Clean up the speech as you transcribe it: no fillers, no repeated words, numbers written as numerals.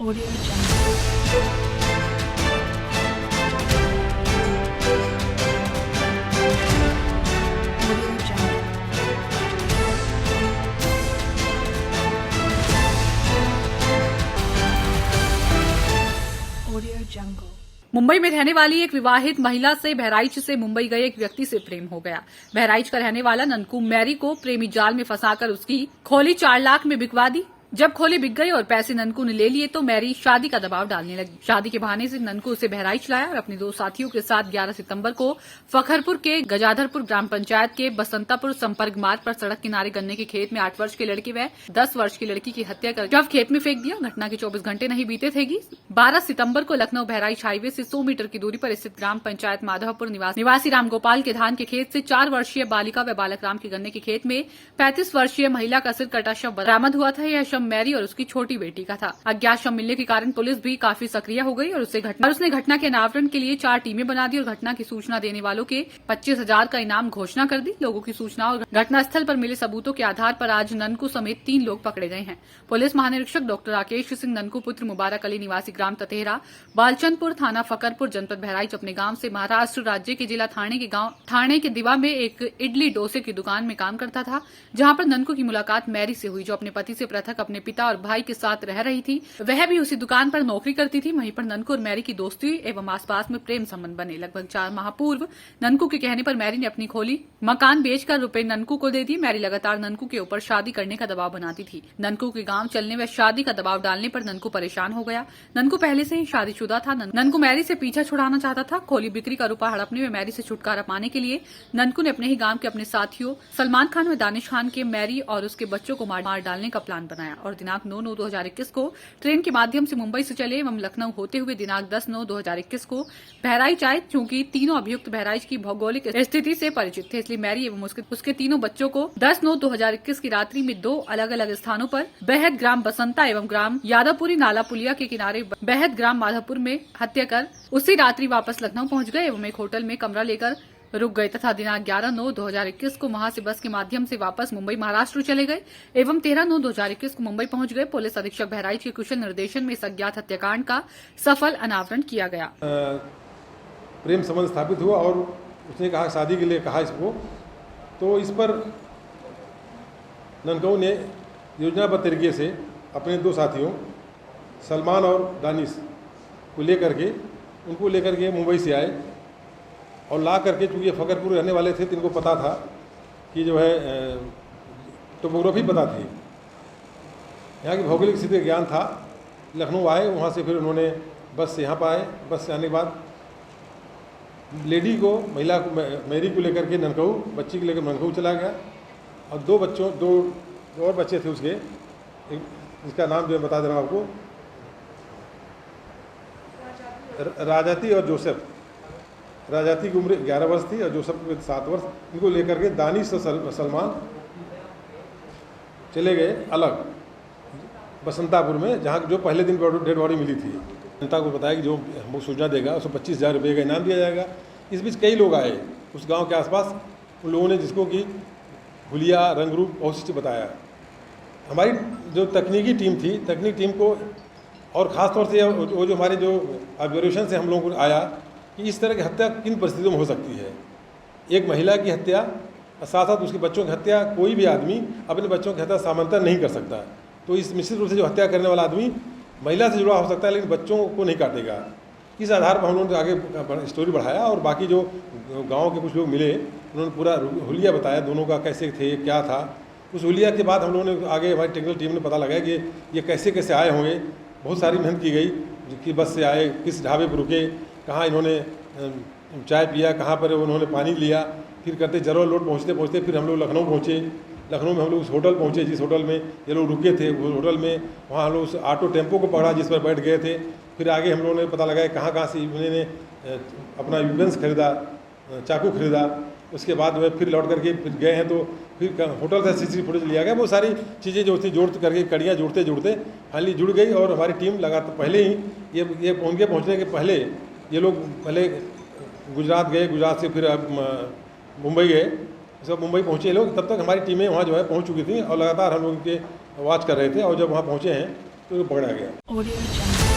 Audio Jungle. Audio Jungle. Audio Jungle. Mumbai में रहने वाली एक विवाहित महिला से बहराइच से मुंबई गए एक व्यक्ति से प्रेम हो गया। बहराइच का रहने वाला ननकू मैरी को प्रेमी जाल में फंसाकर उसकी खोली 4 लाख में बिकवा दी। जब खोली बिक गई और पैसे ननकू ने ले लिए तो मैरी शादी का दबाव डालने लगी। शादी के बहाने से ननकू उसे बहराइच लाया और अपने 2 साथियों के साथ 11 सितंबर को फखरपुर के गजाधरपुर ग्राम पंचायत के बसंतापुर संपर्क मार्ग पर सड़क किनारे गन्ने के खेत में 8 वर्ष के लड़के व 10 वर्ष की लड़की की हत्या कर जब खेत में फेंक दिया। घटना के 24 घंटे नहीं बीते थे कि 12 सितंबर को लखनऊ बहराइच हाईवे से 100 मीटर की दूरी पर स्थित ग्राम पंचायत माधवपुर निवासी रामगोपाल के धान के खेत से 4 वर्षीय बालिका व बालक राम के गन्ने के खेत में 35 वर्षीय महिला का सिर कटा शव बरामद हुआ था। यह शव मैरी और उसकी छोटी बेटी का था। अज्ञात शव मिलने के कारण पुलिस भी काफी सक्रिय हो गई और उसने घटना के अनावरण के लिए 4 टीमें बना दी और घटना की सूचना देने वालों के 25,000 का इनाम घोषणा कर दी। लोगों की सूचना और घटनास्थल पर मिले सबूतों के आधार पर आज ननकू समेत 3 लोग पकड़े गए हैं। पुलिस महानिरीक्षक डॉक्टर राकेश सिंह ननकू पुत्र मुबारक अली निवासी ग्राम ततेहरा बालचंदपुर थाना फकरपुर जनपद बहराइच अपने गांव से महाराष्ट्र राज्य के जिला थाने के दिवा में एक इडली डोसे की दुकान में काम करता था, जहां पर ननकू की मुलाकात मैरी से हुई, जो अपने पति से पृथक अपने पिता और भाई के साथ रह रही थी। वह भी उसी दुकान पर नौकरी करती थी। वहीं पर ननकू और मैरी की दोस्ती एवं आसपास में प्रेम संबंध बने। लगभग 4 माह पूर्व ननकू के कहने पर मैरी ने अपनी खोली मकान बेचकर रुपए ननकू को दे दिए। मैरी लगातार ननकू के ऊपर शादी करने का दबाव बनाती थी। ननकू के गांव चलने व शादी का दबाव डालने पर ननकू परेशान हो गया। ननकू पहले से ही शादीशुदा था। ननकू मैरी से पीछा छुड़ाना चाहता था। खोली बिक्री का रुपया हड़पने में मैरी से छुटकारा पाने के लिए ननकू ने अपने ही गांव के अपने साथियों सलमान खान व दानिश खान के मैरी और उसके बच्चों को मार डालने का प्लान बनाया और दिनांक 9/9/2021 को ट्रेन के माध्यम से मुंबई से चले एवं लखनऊ होते हुए दिनांक 10/9/2021 को बहराइच आए। चूंकि तीनों अभियुक्त बहराइच की भौगोलिक स्थिति से परिचित थे, इसलिए मैरी एवं उसके तीनों बच्चों को 10/9/2021 की रात्रि में 2 अलग अलग स्थानों पर बेहद ग्राम बसंता एवं ग्राम यादवपुरी नाला पुलिया के किनारे बेहद ग्राम माधवपुर में हत्या कर उसी रात्रि वापस लखनऊ पहुंच गए एवं एक होटल में कमरा लेकर रुक गए तथा दिनांक 11/9/2021 को वहां से बस के माध्यम से वापस मुंबई महाराष्ट्र चले गए एवं 13/9/2021 को मुंबई पहुंच गए। पुलिस अधीक्षक बहराइच के कुशल निर्देशन में इस अज्ञात हत्याकांड का सफल अनावरण किया गया। प्रेम संबंध स्थापित हुआ और उसने कहा शादी के लिए कहा इसको, तो इस पर ननकू ने योजनाबद्ध तरीके से अपने 2 साथियों सलमान और दानिश को उनको लेकर के मुंबई से आए और ला करके, चूँकि फकरपुर रहने वाले थे तो इनको पता था कि जो है टोपोग्राफी पता थी, यहाँ की भौगोलिक स्थिति ज्ञान था। लखनऊ आए, वहाँ से फिर उन्होंने बस से यहाँ पर आए। बस से आने के बाद महिला को मैरी को लेकर के ननकू, बच्ची को लेकर ननकू चला गया और 2 और बच्चे थे उसके, जिसका नाम जो है बता दे रहा हूँ आपको, राजाती और जोसेफ। राजाती की उम्र 11 वर्ष थी और जोसेफ की 7 वर्ष। इनको लेकर के दानिश और सलमान चले गए अलग बसंतापुर में, जहाँ जो पहले दिन डेड बॉडी मिली थी। जनता को बताया कि जो हमको सूचना देगा उसको 25,000 रुपये का इनाम दिया जाएगा। इस बीच कई लोग आए उस गांव के आसपास, उन लोगों ने जिसको कि हुलिया रंग रूप बहुत सी चीज़ बताया। हमारी जो तकनीकी टीम को और ख़ास तौर से वो जो हमारे जो ऑब्जर्वेशन से हम लोगों को आया कि इस तरह की हत्या किन परिस्थितियों में हो सकती है। एक महिला की हत्या और साथ साथ उसके बच्चों की हत्या, कोई भी आदमी अपने बच्चों की हत्या सामान्यतः नहीं कर सकता। तो इस निश्चित रूप से जो हत्या करने वाला आदमी महिला से जुड़ा हो सकता है, लेकिन बच्चों को नहीं काटेगा। इस आधार पर हम लोगों ने आगे स्टोरी बढ़ाया और बाकी जो गाँव के कुछ लोग मिले उन्होंने पूरा हुलिया बताया दोनों का, कैसे थे क्या था। उस हुलिया के बाद हम लोगों ने आगे हमारी टेक्निकल टीम ने पता लगाया कि ये कैसे आए होंगे। बहुत सारी मेहनत की गई कि बस से आए, किस ढाबे पर रुके, कहाँ इन्होंने चाय पिया, कहाँ पर उन्होंने पानी लिया, फिर करते जरोल रोड पहुँचते फिर हम लोग लखनऊ पहुँचे। लखनऊ में हम लोग उस होटल पहुँचे जिस होटल में ये लोग रुके थे। उस होटल में वहाँ हम लोग उस ऑटो टेम्पो को पकड़ा जिस पर बैठ गए थे। फिर आगे हम लोगों ने पता लगाया कहाँ से इन्होंने अपना यूटेंस खरीदा, चाकू खरीदा। उसके बाद जो है फिर लौट करके फिर गए हैं, तो फिर होटल से CCTV फुटेज लिया गया। वो सारी चीज़ें जो थी जोड़ करके कड़ियाँ जुड़ते फाइनली जुड़ गई और हमारी टीम लगातार पहले ही ये उनके पहुँचने के पहले ये लोग पहले गुजरात गए, गुजरात से फिर मुंबई गए। जब मुंबई पहुँचे लोग, तब तक हमारी टीमें वहाँ जो है पहुँच चुकी थी और लगातार हम लोग उनके वॉच कर रहे थे। और जब वहाँ पहुँचे हैं तो वो पकड़ा गया। Audio Jungle.